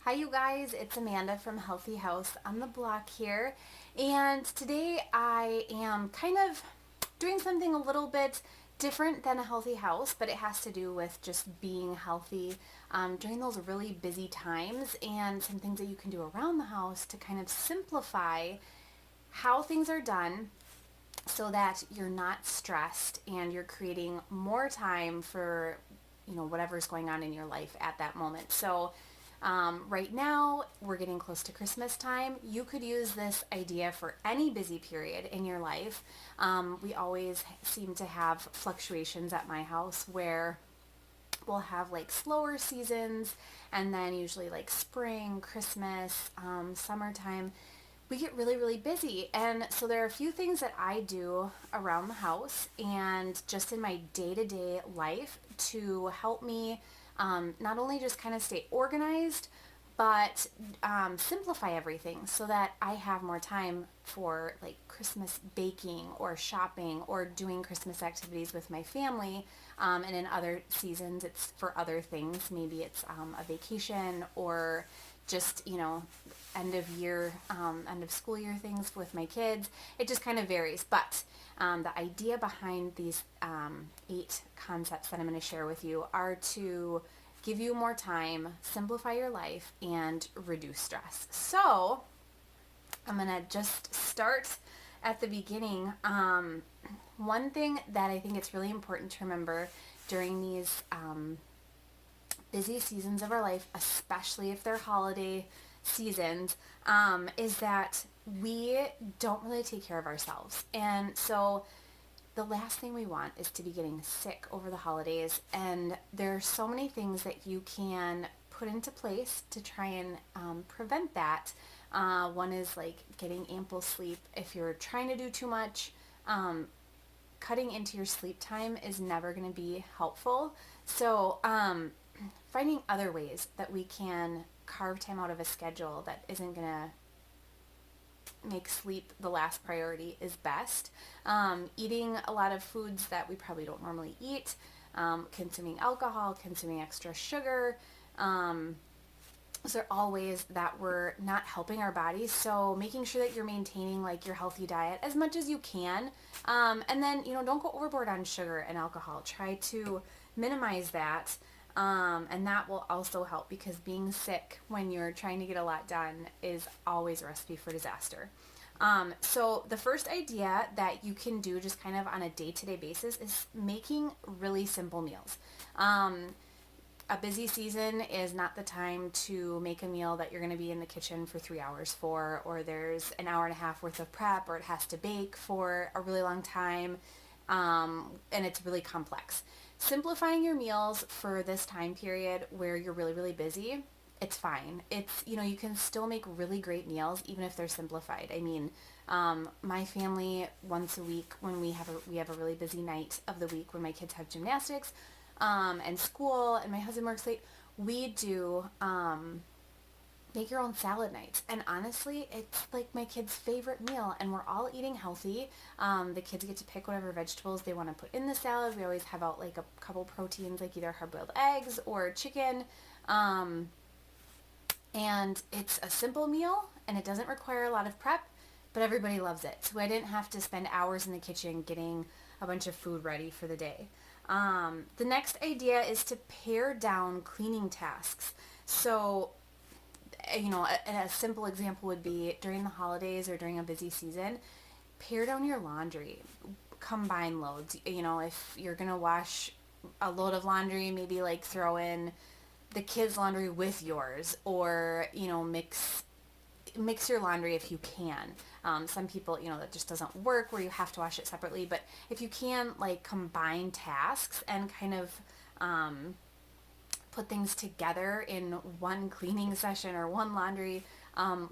Hi you guys, it's Amanda from Healthy House on the block here, and today I am kind of doing something a little bit different than a healthy house, but it has to do with just being healthy during those really busy times, and some things that you can do around the house to kind of simplify how things are done so that you're not stressed and you're creating more time for whatever's going on in your life at that moment. So right now, we're getting close to Christmas time. You could use this idea for any busy period in your life. We always seem to have fluctuations at my house where we'll have like slower seasons, and then usually like spring, Christmas, summertime, we get really, really busy. And so there are a few things that I do around the house and just in my day to day life to help me not only just kind of stay organized, but simplify everything so that I have more time for like Christmas baking or shopping or doing Christmas activities with my family. And in other seasons, it's for other things. Maybe it's a vacation or just, end of year, end of school year things with my kids. It just kind of varies. But the idea behind these 8 concepts that I'm going to share with you are to give you more time, simplify your life, and reduce stress. So I'm going to just start at the beginning. One thing that I think it's really important to remember during these busy seasons of our life, especially if they're holiday seasons, is that we don't really take care of ourselves. And so the last thing we want is to be getting sick over the holidays. And there are so many things that you can put into place to try and prevent that. One is like getting ample sleep. If you're trying to do too much, cutting into your sleep time is never going to be helpful. So finding other ways that we can carve time out of a schedule that isn't going to make sleep the last priority is best. Eating a lot of foods that we probably don't normally eat, consuming alcohol, consuming extra sugar. Those are all ways that we're not helping our bodies. So making sure that you're maintaining like your healthy diet as much as you can. And then, don't go overboard on sugar and alcohol. Try to minimize that. And that will also help because being sick when you're trying to get a lot done is always a recipe for disaster. So the first idea that you can do just kind of on a day-to-day basis is making really simple meals. A busy season is not the time to make a meal that you're going to be in the kitchen for 3 hours for, or there's an hour and a half worth of prep, or it has to bake for a really long time, and it's really complex. Simplifying your meals for this time period where you're really, really busy, it's fine. It's, you can still make really great meals even if they're simplified. I mean, my family once a week when we have a really busy night of the week when my kids have gymnastics, and school and my husband works late, we do, make your own salad nights. And honestly, it's like my kids' favorite meal, and we're all eating healthy. The kids get to pick whatever vegetables they want to put in the salad. We always have out like a couple proteins, like either hard-boiled eggs or chicken. And it's a simple meal, and it doesn't require a lot of prep, but everybody loves it. So I didn't have to spend hours in the kitchen getting a bunch of food ready for the day. The next idea is to pare down cleaning tasks. So a simple example would be during the holidays or during a busy season, pare down your laundry, combine loads. If you're going to wash a load of laundry, maybe like throw in the kids' laundry with yours, or, mix your laundry if you can. Some people, that just doesn't work where you have to wash it separately, but if you can, like, combine tasks and kind of put things together in one cleaning session or one laundry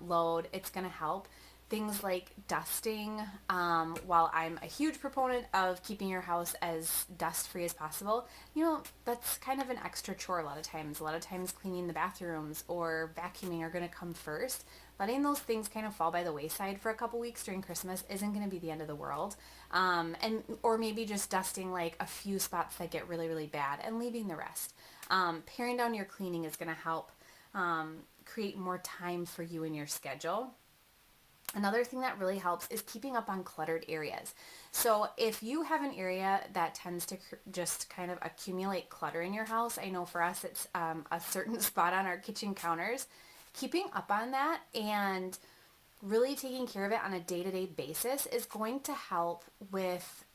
load, it's going to help. Things like dusting, while I'm a huge proponent of keeping your house as dust-free as possible, that's kind of an extra chore a lot of times. A lot of times cleaning the bathrooms or vacuuming are going to come first. Letting those things kind of fall by the wayside for a couple weeks during Christmas isn't going to be the end of the world. Or maybe just dusting like a few spots that get really, really bad and leaving the rest. Paring down your cleaning is going to help create more time for you in your schedule. Another thing that really helps is keeping up on cluttered areas. So if you have an area that tends to just kind of accumulate clutter in your house, I know for us it's a certain spot on our kitchen counters, keeping up on that and really taking care of it on a day-to-day basis is going to help with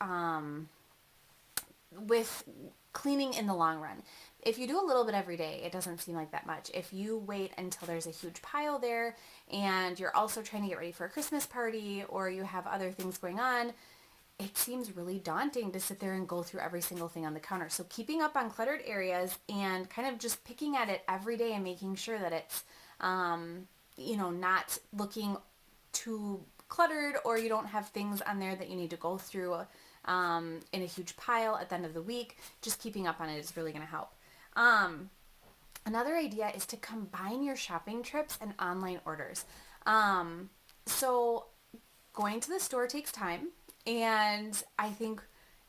cleaning in the long run. If you do a little bit every day, it doesn't seem like that much. If you wait until there's a huge pile there and you're also trying to get ready for a Christmas party or you have other things going on, it seems really daunting to sit there and go through every single thing on the counter. So keeping up on cluttered areas and kind of just picking at it every day and making sure that it's, not looking too cluttered or you don't have things on there that you need to go through in a huge pile at the end of the week. Just keeping up on it is really going to help. Another idea is to combine your shopping trips and online orders. So going to the store takes time, and I think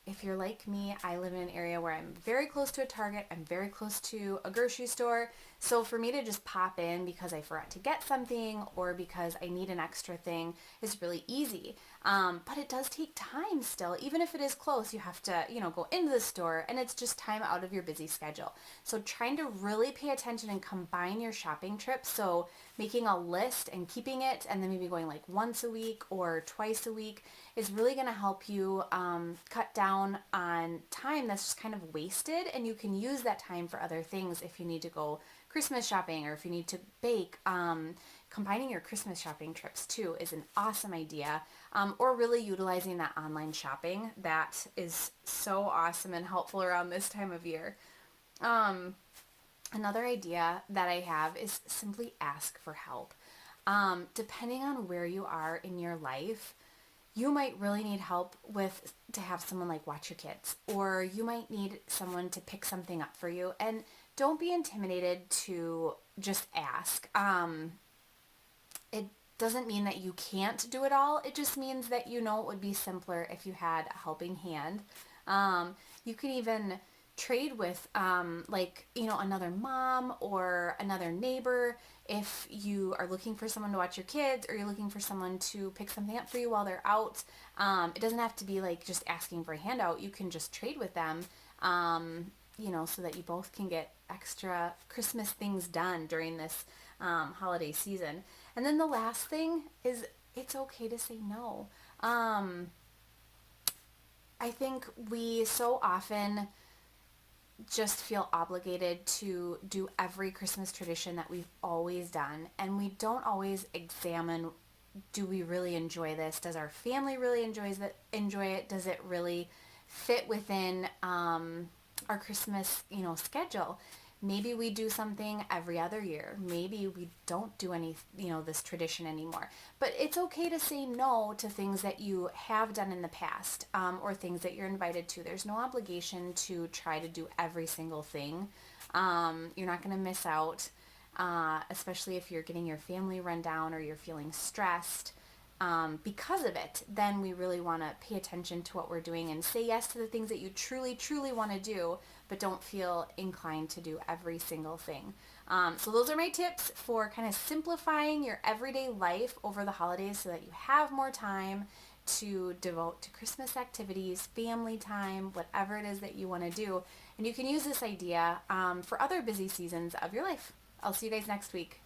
if you're like me, I live in an area where I'm very close to a Target, I'm very close to a grocery store. So for me to just pop in because I forgot to get something or because I need an extra thing is really easy. But it does take time still. Even if it is close, you have to, go into the store and it's just time out of your busy schedule. So trying to really pay attention and combine your shopping trips. So making a list and keeping it and then maybe going like once a week or twice a week is really going to help you cut down on time that's just kind of wasted, and you can use that time for other things if you need to go Christmas shopping or if you need to bake. Combining your Christmas shopping trips too is an awesome idea, or really utilizing that online shopping. That is so awesome and helpful around this time of year. Another idea that I have is simply ask for help. Depending on where you are in your life, you might really need help to have someone like watch your kids, or you might need someone to pick something up for you. And don't be intimidated to just ask. It doesn't mean that you can't do it all. It just means that it would be simpler if you had a helping hand. You can even trade with another mom or another neighbor if you are looking for someone to watch your kids or you're looking for someone to pick something up for you while they're out. It doesn't have to be like just asking for a handout. You can just trade with them, so that you both can get extra Christmas things done during this holiday season. And then the last thing is it's okay to say no. I think we so often just feel obligated to do every Christmas tradition that we've always done, and we don't always examine, do we really enjoy this? Does our family really enjoy it? Does it really fit within our Christmas schedule? Maybe we do something every other year. Maybe we don't do any, this tradition anymore. But it's okay to say no to things that you have done in the past, or things that you're invited to. There's no obligation to try to do every single thing. You're not going to miss out, especially if you're getting your family run down or you're feeling stressed. Because of it, then we really want to pay attention to what we're doing and say yes to the things that you truly, truly want to do, but don't feel inclined to do every single thing. So those are my tips for kind of simplifying your everyday life over the holidays so that you have more time to devote to Christmas activities, family time, whatever it is that you want to do. And you can use this idea for other busy seasons of your life. I'll see you guys next week.